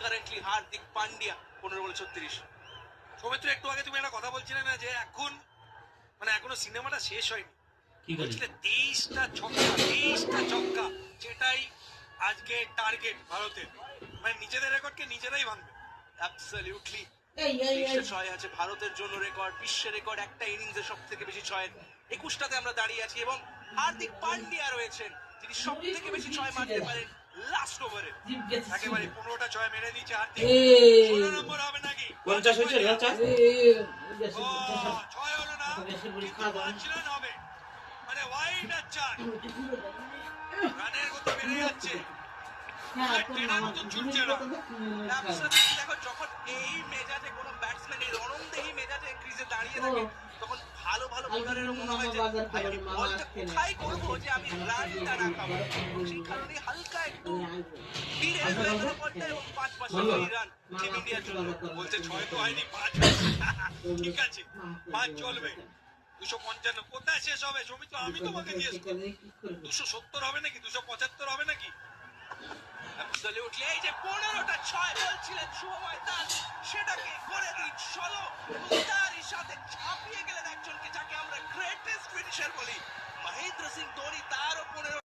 Currently Hardik Pandya 15 বলে 36। সৌমিত্র, একটু আগে তুমি একটা কথা বলছিলে না যে এখন মানে এখনো সিনেমাটা শেষ হয়নি, কি করে? বলছিলে 23টা ছক্কা, যেটাই আজকে টার্গেট ভারতের, মানে নিজেদের রেকর্ডকে নিজেরাই ভাঙবে। অ্যাবসলিউটলি 23টা ছয় আছে ভারতের জন্য রেকর্ড, বিশ্বের রেকর্ড একটা ইনিংসে সব থেকে বেশি ছয়ের। 21টাতে আমরা দাঁড়িয়ে আছি এবং হার্দিক পান্ডিয়া রয়েছেন যিনি সব থেকে বেশি ছয় মারতে পারেন লাস্ট ওভারে। একেবারে 15টা ছয় মেরে দিচ্ছে হার্দিক। 16 নম্বর হবে নাকি? 50 হয়েছে না? ও, ছয় হলো না, কিন্তু 5 রান হবে, মানে ওয়াইড আর 4, রানের গতি বেড়ে যাচ্ছে, ট্রেনের মতো ছুটছে না। Absolutely, দেখো যখন এই মেজাজে কোনো ব্যাটসম্যান এই রণংদেহী মেজাজে ক্রিজে দাঁড়িয়ে থাকে তখন ভালো ভালো বোলারেরও মনে হয় যে ভাই আমি বলটা কোথায় করবো যে আমি রানটা না খাবো, সেই কারণে হালকা একটু ধীরে হয়ে গেল বলটা এবং 5 রান টিম ইন্ডিয়ার জন্য। বলছে 6 তো হয়নি, 5 ঠিক আছে, 5 চলবে। 255 কোথায় শেষ হবে সৌমিত্র? আমি তোমাকে জিজ্ঞেস করি, 270 হবে নাকি, 275 হবে নাকি? অ্যাবসলিউটলি, এই যে 15টা ছয় বলছিলেন শুভময় দাস, সেটাকে করে দিন 16 এবং তারই সাথে ছাপিয়ে গেলেন একজনকে যাকে আমরা গ্রেটেস্ট ফিনিশার বলি, মহেন্দ্র সিং ধোনি। তারও 15